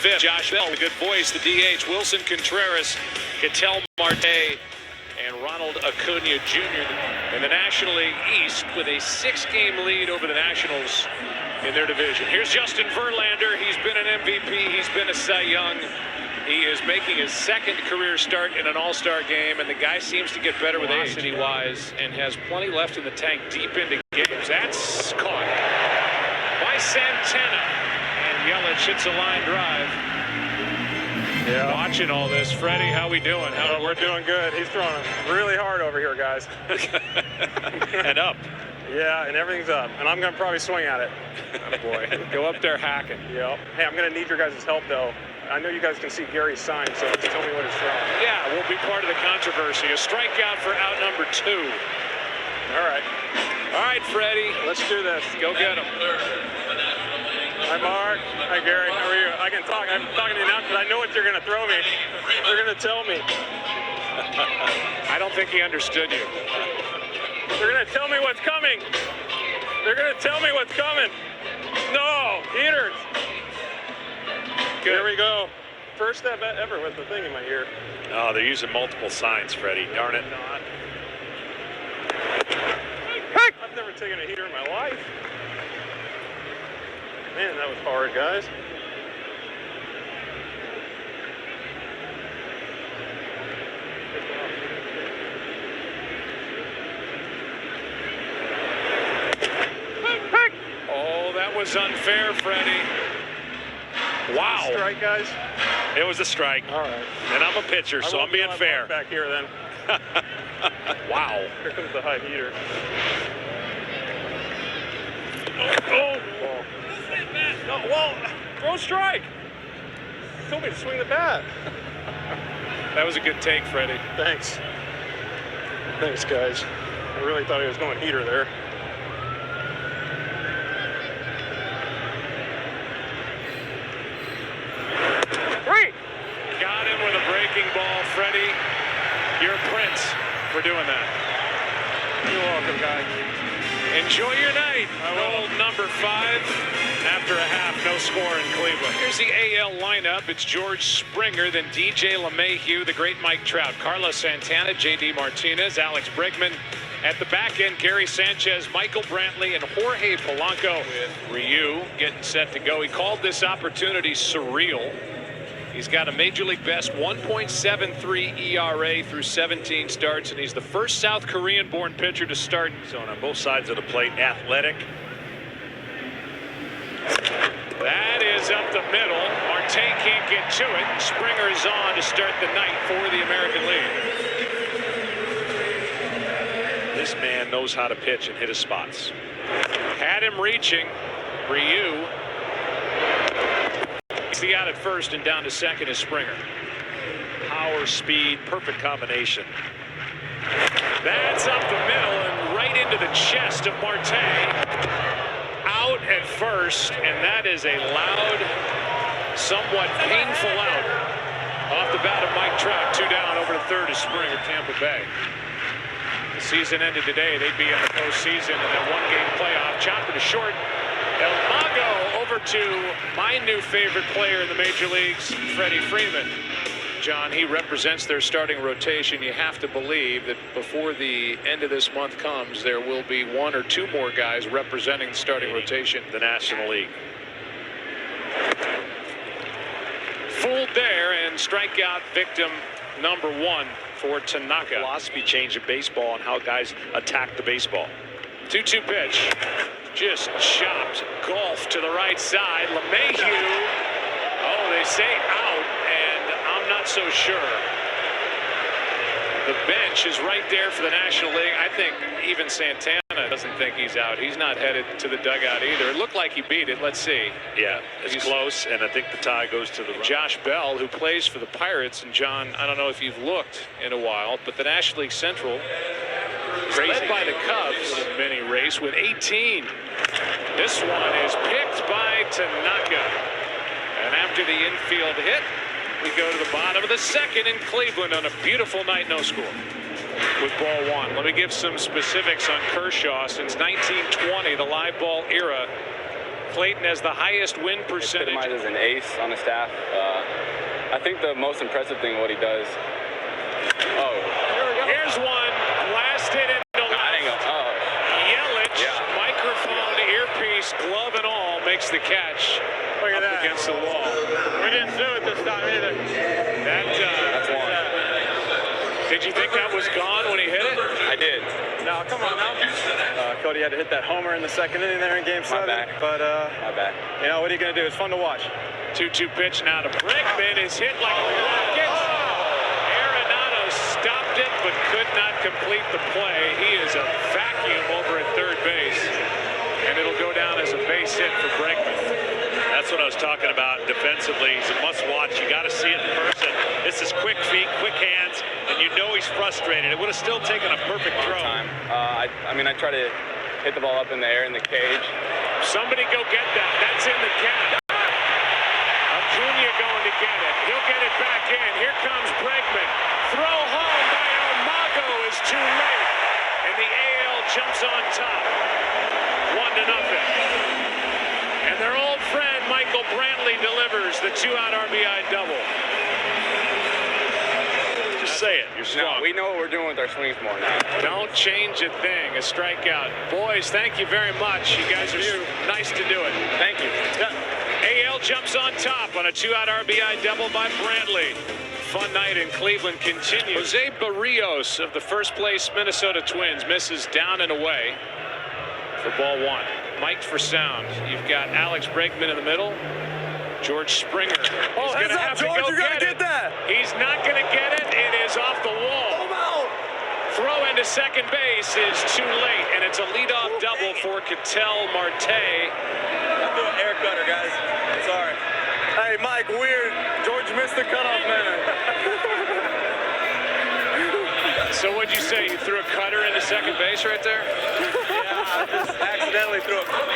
fifth. Josh Bell, a good voice, the DH. Wilson Contreras, Ketel Marte, and Ronald Acuna Jr. in the National League East with a 6-game lead over the Nationals in their division. Here's Justin Verlander. He's been an MVP. He's been a Cy Young. He is making his second career start in an all-star game, and the guy seems to get better with velocity-wise and has plenty left in the tank deep into games. That's caught by Santana, and Yelich hits a line drive. Yeah. Watching all this, Freddie, how we doing? We're doing good. He's throwing really hard over here, guys. And up. Yeah, and everything's up, and I'm gonna probably swing at it. Oh boy, go up there hacking. Yep. Hey, I'm gonna need your guys' help though. I know you guys can see Gary's sign, so just tell me what it's from. Yeah, we'll be part of the controversy. A strikeout for out number 2. All right. All right, Freddie. Let's do this. Go get him. Hi, Mark. Hi, Gary. How are you? I can talk. I'm talking to you now because I know what you're gonna throw me. You're gonna tell me. I don't think he understood you. They're gonna tell me what's coming. They're gonna tell me what's coming. No, heaters. Good. There we go. First step ever with the thing in my ear. Oh, they're using multiple signs, Freddie. Darn it. I've never taken a heater in my life. Man, that was hard, guys. Oh, that was unfair, Freddie. Wow. Strike, guys. It was a strike. All right. And I'm a pitcher, so I'm being fair. Back here, then. Wow. Here comes the high heater. Oh. No, well, throw strike. You told me to swing the bat. That was a good take, Freddie. Thanks. Thanks, guys. I really thought he was going heater there. Got him with a breaking ball, Freddie. You're a prince for doing that. You're welcome, guys. Enjoy your night. Old number 5. After a half, no score in Cleveland. Here's the AL lineup. It's George Springer, then DJ LeMahieu, the great Mike Trout, Carlos Santana, JD Martinez, Alex Bregman. At the back end, Gary Sanchez, Michael Brantley, and Jorge Polanco. With Ryu getting set to go. He called this opportunity surreal. He's got a Major League best 1.73 ERA through 17 starts, and he's the first South Korean-born pitcher to start. So on both sides of the plate, athletic. That is up the middle. Marte can't get to it. Springer is on to start the night for the American League. This man knows how to pitch and hit his spots. Had him reaching. Ryu. The out at first and down to second is Springer. Power, speed, perfect combination. That's up the middle and right into the chest of Marte. Out at first, and that is a loud, somewhat painful out. Off the bat of Mike Trout, 2 down, over to third is Springer, Tampa Bay. The season ended today. They'd be in the postseason in that 1-game playoff. Chopper to short. El Mago over to my new favorite player in the major leagues, Freddie Freeman. John, he represents their starting rotation. You have to believe that before the end of this month comes, there will be 1 or 2 more guys representing the starting rotation, the National League. Fooled there, and strikeout victim number 1 for Tanaka. Philosophy change in baseball and how guys attack the baseball. 2-2 pitch. Just chopped golf to the right side. LeMahieu. Oh, they say out, and I'm not so sure. The bench is right there for the National League. I think even Santana doesn't think he's out. He's not headed to the dugout either. It looked like he beat it. Let's see. Yeah, it's close, and I think the tie goes to the Josh Bell, who plays for the Pirates. And John, I don't know if you've looked in a while, but the National League Central is led by the Cubs. Mini race with 18. This one is picked by Tanaka. And after the infield hit, we go to the bottom of the second in Cleveland on a beautiful night, no score. With ball 1. Let me give some specifics on Kershaw. Since 1920, the live ball era, Clayton has the highest win percentage. Epitomizes an ace on the staff. I think the most impressive thing what he does. Oh, Here's one. Last hit into left. Yelich, microphone, earpiece, glove and all, makes the catch. Look at up that. against the wall. We didn't do it this time either. that's one. Did you think that was gone when he hit it? I did. No, come on now. Cody had to hit that homer in the second inning there in Game 7. bad. But, My bad. you know, what are you going to do? It's fun to watch. 2-2 pitch now to Bregman. Is hit like a rocket. Arenado stopped it but could not complete the play. He is a vacuum over at third base. And it'll go down as a base hit for Bregman. That's what I was talking about defensively. He's a must-watch. You got to see it in person. This is quick feet, quick hands, and you know he's frustrated. It would have still taken a perfect throw. Time. I mean, I try to hit the ball up in the air in the cage. Somebody go get that. That's in the cap. Acuna going to get it. He'll get it back in. Here comes Bregman. Throw home by Almago is too late. And the AL jumps on top. 1-0. And their old friend Michael Brantley delivers the 2-out RBI double. Just say it. You're strong. No, we know what we're doing with our swings more now. Don't change a thing. A strikeout. Boys, thank you very much. You guys are nice to do it. Thank you. AL jumps on top on a 2-out RBI double by Brantley. Fun night in Cleveland continues. Jose Barrios of the first place Minnesota Twins misses down and away for ball one. Mic'd for sound. You've got Alex Bregman in the middle. George Springer. He's going to have to go get it. He's not going to get it. It is off the wall. Throw into second base is too late, and it's a leadoff double for Ketel Marte. I'm doing air cutter, guys. Sorry. Hey, Mike, weird. George missed the cutoff man. So what'd you say? You threw a cutter into second base right there? Yeah, I just accidentally threw a cutter.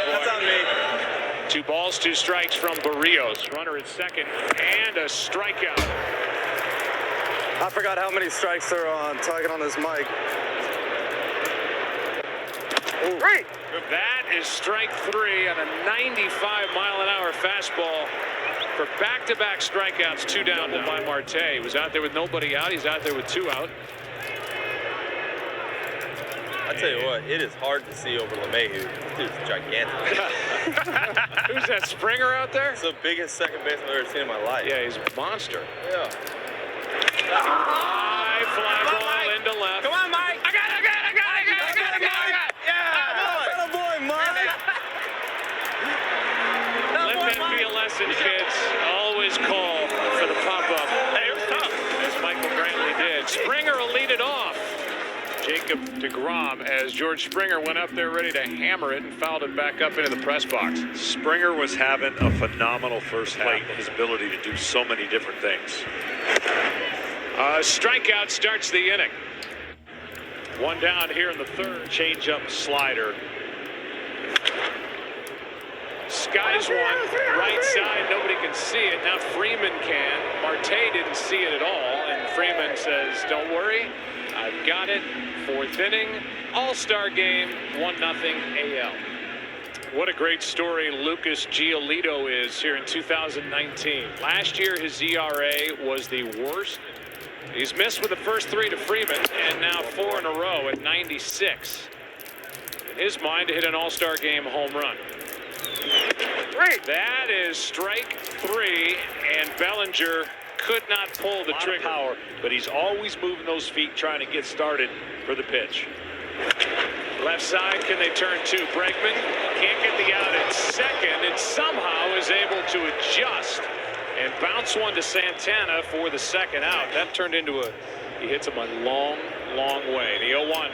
That's on me. 2 balls, 2 strikes from Barrios. Runner at second, and a strikeout. I forgot how many strikes there are on target on this mic. Great. That is strike 3 on a 95-mile-an-hour fastball for back-to-back strikeouts. 2 down by Marte. He was out there with nobody out. He's out there with 2 out. I tell you what, it is hard to see over LeMahieu. This dude's gigantic. Who's that, Springer out there? It's the biggest second baseman I've ever seen in my life. Yeah, he's a monster. Yeah. High fly ball into left. Come on, Mike. I got it. Yeah. Boy, Mike. Let that be a lesson, kids. Always call for the pop-up. Hey, it was tough. As Michael Brantley did. Springer will lead it off. Jacob deGrom as George Springer went up there ready to hammer it and fouled it back up into the press box. Springer was having a phenomenal first half. His ability to do so many different things. Strikeout starts the inning. 1 down here in the third. Change-up slider. Skies one, right side, nobody can see it. Now Freeman can. Marte didn't see it at all, and Freeman says, don't worry, I've got it. 4th inning, all-star game, 1-0 AL. What a great story Lucas Giolito is here in 2019. Last year, his ERA was the worst. He's missed with the first 3 to Freeman, and now 4 in a row at 96. In his mind, to hit an all-star game home run. That is strike 3, and Bellinger could not pull the trigger. Power, but he's always moving those feet trying to get started for the pitch. Left side, can they turn to Bregman? Can't get the out at second, and somehow is able to adjust and bounce one to Santana for the second out. That turned into he hits him a long, long way. The 0-1.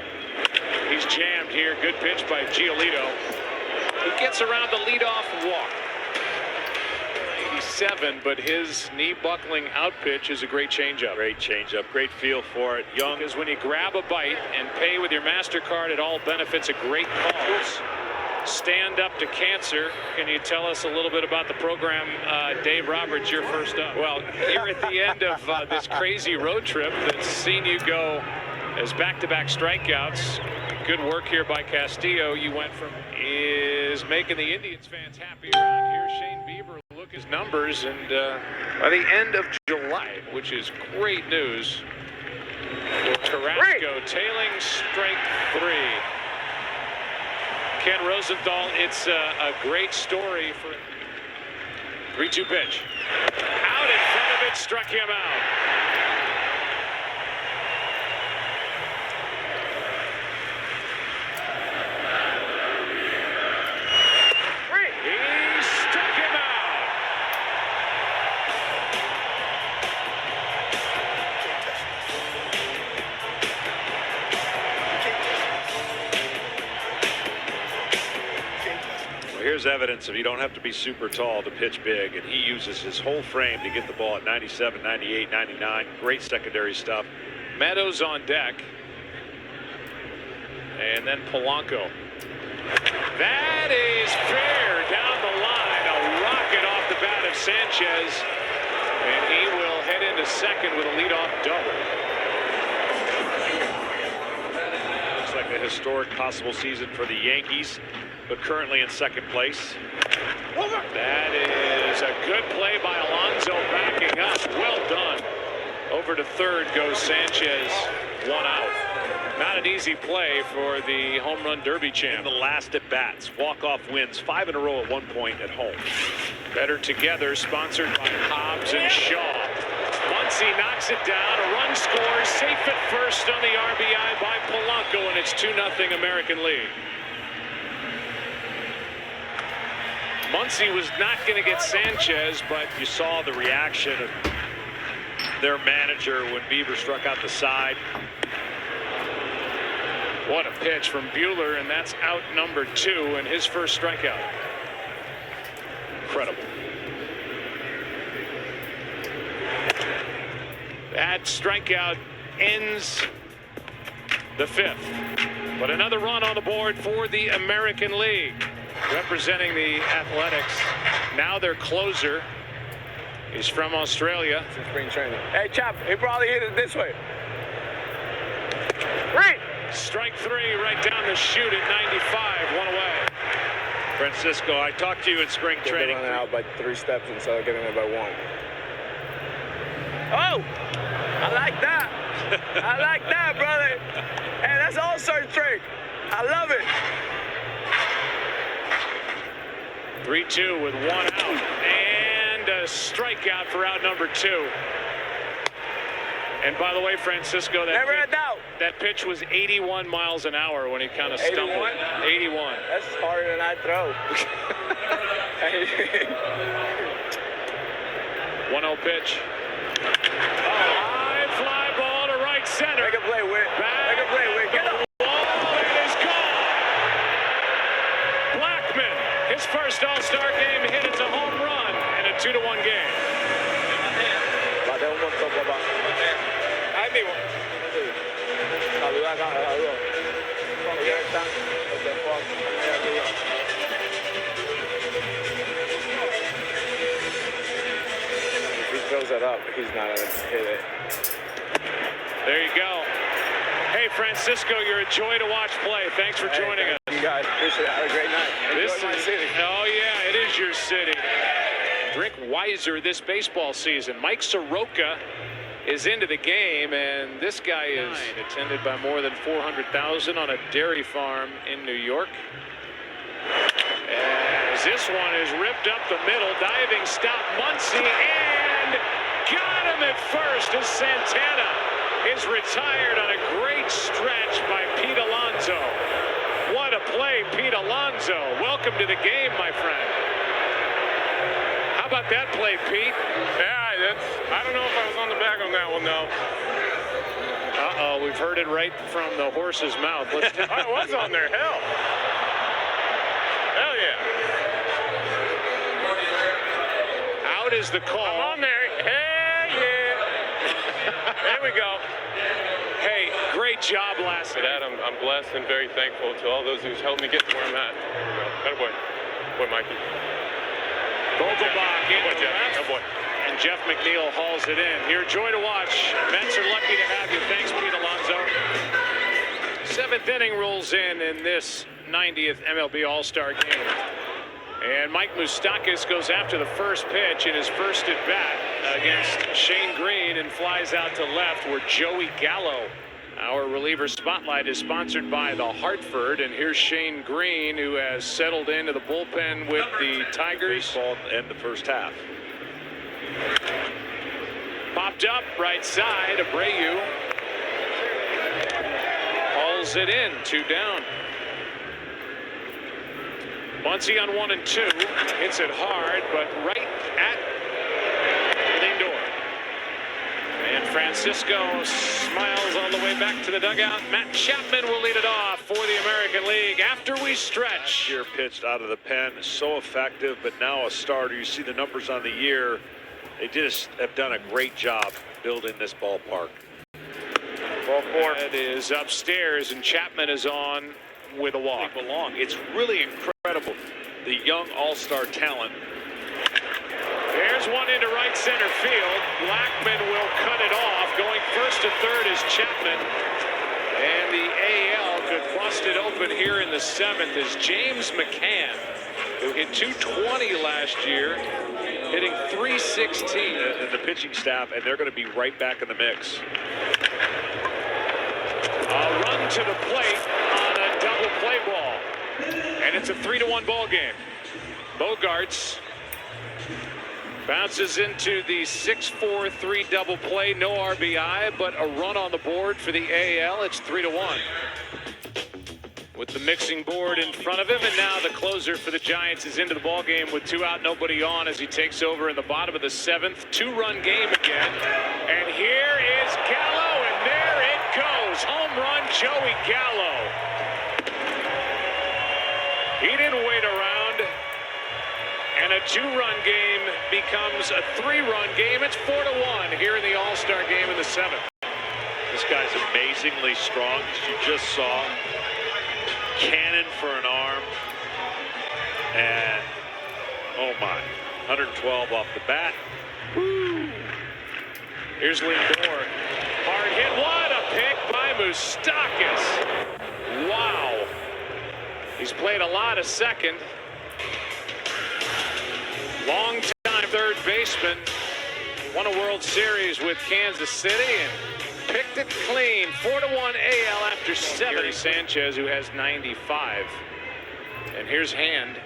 He's jammed here. Good pitch by Giolito. He gets around the leadoff walk. 87, but his knee buckling out pitch is a great changeup. Great changeup, great feel for it. Young Is when you grab a bite and pay with your MasterCard, it all benefits a great cause. Stand Up to Cancer. Can you tell us a little bit about the program? Dave Roberts, you're first up. Well, you're at the end of this crazy road trip that's seen you go as back-to-back strikeouts. Good work here by Castillo. You went from is making the Indians fans happy around here. Shane Bieber, look his numbers, and by the end of July, which is great news. Carrasco tailing strike 3. Ken Rosenthal, it's a great story for 3-2 pitch. Out in front of it, struck him out. He struck him out. Here's evidence of you don't have to be super tall to pitch big, and he uses his whole frame to get the ball at 97, 98, 99. Great secondary stuff. Meadows on deck. And then Polanco. That is fair down the line. A rocket off the bat of Sanchez. And he will head into second with a leadoff double. Looks like a historic possible season for the Yankees, but currently in second place. That is a good play by Alonso, backing up. Well done. Over to third goes Sanchez. 1 out. Not an easy play for the home run derby champ. In the last at bats, walk-off wins 5 in a row at one point at home. Better Together, sponsored by Hobbs and Shaw. Muncy knocks it down. A run scores. Safe at first on the RBI by Polanco, and it's 2-0 American League. Muncy was not going to get Sanchez, but You saw the reaction of their manager when Bieber struck out the side. what a pitch from Buehler, and that's out number 2 and his first strikeout. Incredible. That strikeout ends the 5th. But another run on the board for the American League. Representing the Athletics. Now their closer is from Australia. It's spring training. Hey, Chap, he probably hit it this way. Strike 3 right down the chute at 95. 1 away. Francisco, I talked to you in spring training. Running out by 3 steps instead of getting it by 1. Oh, I like that. I like that, brother. Hey, that's all-star trick. I love it. 3-2 with 1 out. And a strikeout for out number 2. And by the way, Francisco, Never a doubt. that pitch was 81 miles an hour when he kind of stumbled. 81. That's harder than I throw. 1-0 pitch. High fly ball to right center. Make a play, Whit. Make a play, Whit. Get the ball. It is gone. Blackman, his first All-Star game hit. It's a home run and a 2-1 game. If he throws that up, he's not going to hit it. There you go. Hey, Francisco, you're a joy to watch play. Thanks for joining us. You guys, appreciate it. Have a great night. Enjoy my city. Oh, yeah, it is your city. Drink wiser this baseball season. Mike Soroka is into the game, and this guy is attended by more than 400,000 on a dairy farm in New York. As this one is ripped up the middle, diving stop Muncy, and got him at first as Santana is retired on a great stretch by Pete Alonso. What a play, Pete Alonso. Welcome to the game, my friend. How about that play, Pete? Yeah, I don't know if I was on the back on that one, though. Uh-oh, we've heard it right from the horse's mouth. I was on there, hell. Hell yeah. Out is the call. I'm on there. Hell yeah. There we go. Hey, great job last night. Dad, I'm blessed and very thankful to all those who's helped me get to where I'm at. That boy. Boy, Mikey. Vogelbach in boy, Jeff. That boy. And Jeff McNeil hauls it in. You're a joy to watch. Mets are lucky to have you. Thanks, Pete Alonso. 7th inning rolls in this 90th MLB All-Star game. And Mike Moustakas goes after the first pitch in his first at bat against Shane Green and flies out to left, where Joey Gallo. Our reliever spotlight is sponsored by the Hartford, and here's Shane Green, who has settled into the bullpen with the Tigers. Baseball and the first half. Popped up right side. Abreu hauls it in. 2 down. Muncy on 1 and 2. Hits it hard, but right at Lindor. And Francisco smiles all the way back to the dugout. Matt Chapman will lead it off for the American League after we stretch. Here pitched out of the pen, so effective, but now a starter. You see the numbers on the year. They just have done a great job building this ballpark. Ball 4. It is upstairs, and Chapman is on with a walk. They belong. It's really incredible, the young all-star talent. There's one into right center field. Blackman will cut it off. Going first to third is Chapman. And the AL could bust it open here in the 7th is James McCann, who hit .220 last year, hitting .316. And the pitching staff, and they're going to be right back in the mix. A run to the plate on a double play ball. And it's a 3-1 ball game. Bogarts bounces into the 6-4-3 double play. No RBI, but a run on the board for the AL. It's 3-1. With the mixing board in front of him, and now the closer for the Giants is into the ball game with 2 out, nobody on, as he takes over in the bottom of the 7th. 2-run game again. And here is Gallo, and there it goes. Home run, Joey Gallo. He didn't wait around. And a 2-run game becomes a 3-run game. It's 4-1 here in the All-Star game in the 7th. This guy's amazingly strong, as you just saw. Cannon for an arm. And, oh my, 112 off the bat. Woo. Here's Lindor. Hard hit. What a pick by Moustakas. Wow. He's played a lot of second. Long-time third baseman. Won a World Series with Kansas City and picked it clean. 4-1 AL after 7. Gary Sanchez, who has 95. And here's Hand.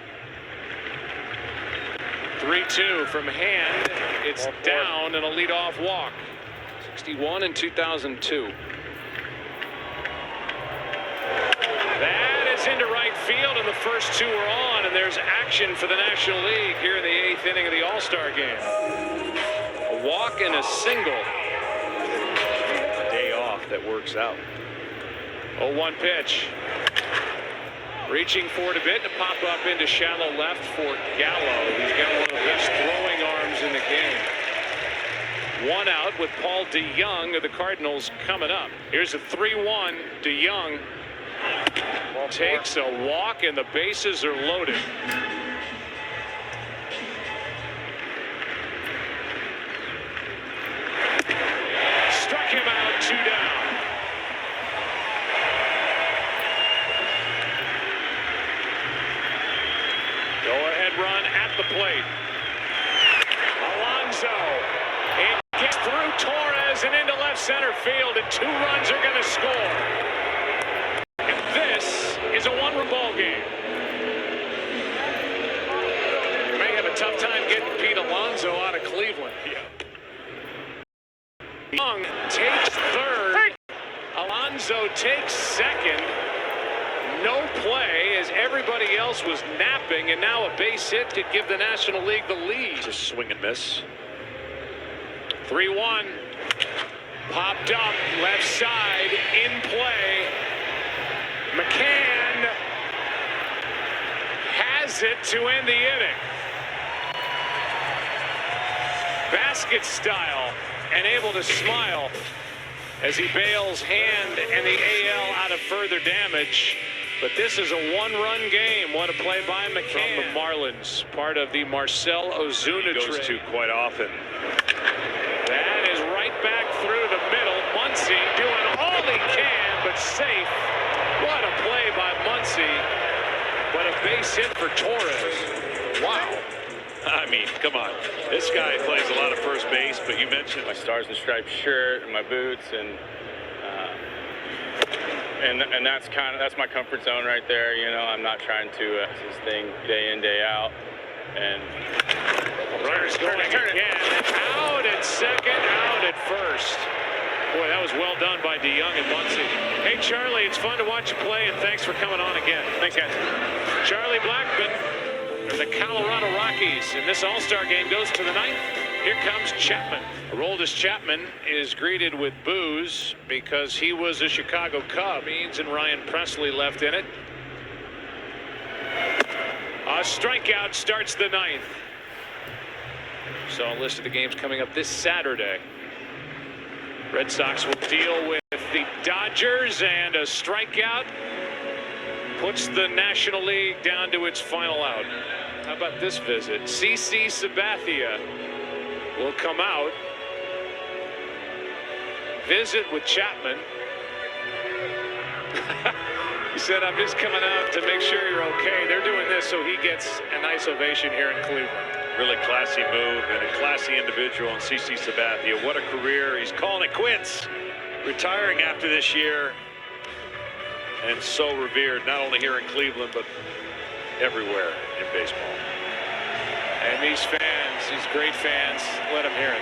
3-2 from Hand. It's down and a leadoff walk. 61 in 2002. That is into right field, and the first 2 are on, and there's action for the National League here in the 8th inning of the All-Star game. A walk and a single. A day off that works out. 0-1 pitch. Reaching for it a bit to pop up into shallow left for Gallo. He's got one of the best throwing arms in the game. 1 out with Paul DeYoung of the Cardinals coming up. Here's a 3-1. DeYoung takes a walk, and the bases are loaded. Struck him out. 2 down. Go-ahead run at the plate. Alonso. It gets through Torres and into left center field, and 2 runs are going to score. And this is a 1-run ball game. You may have a tough time getting Pete Alonso out of Cleveland. Young takes third. Alonso takes second. No play as everybody else was napping, and now a base hit could give the National League the lead. Just swing and miss. 3-1. Popped up left side in play. McCann has it to end the inning. Basket style, and able to smile as he bails Hand and the AL out of further damage. But this is a 1-run game. What a play by McCann. From the Marlins, part of the Marcell Ozuna Goes to quite often. That is right back through the middle. Muncy doing all he can, but safe. What a play by Muncy. base hit for Torres. Wow. I mean, come on. This guy plays a lot of first base, but you mentioned My Stars and Stripes shirt and my boots, and that's my comfort zone right there. You know, I'm not trying to this thing day in, day out. And Runners going again. Out at second, out at first. Boy, that was well done by DeYoung and Muncy. Hey, Charlie, it's fun to watch you play, and thanks for coming on again. Thanks, guys. Charlie Blackman of the Colorado Rockies, and this All-Star game goes to the ninth. Here comes Chapman. Aroldis Chapman is greeted with boos because he was a Chicago Cub. Means and Ryan Presley left in it. A strikeout starts the ninth. So a list of the games coming up this Saturday. Red Sox will deal with the Dodgers, and a strikeout puts the National League down to its final out. How about this visit? CC Sabathia will come out, visit with Chapman. He said, I'm just coming out to make sure you're okay. They're doing this so he gets a nice ovation here in Cleveland. really classy move and a classy individual in CC Sabathia. What a career. He's calling it quits. Retiring after this year. And so revered, not only here in Cleveland, but everywhere in baseball. And these fans, these great fans, let them hear it.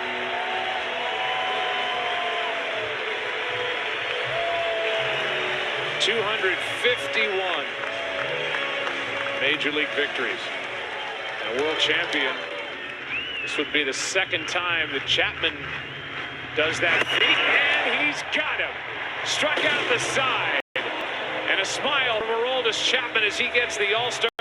.251 Major League victories. And a world champion. This would be the second time that Chapman does that feat, and he's got him. Struck out the side. And a smile from Aroldis Chapman as he gets the All-Star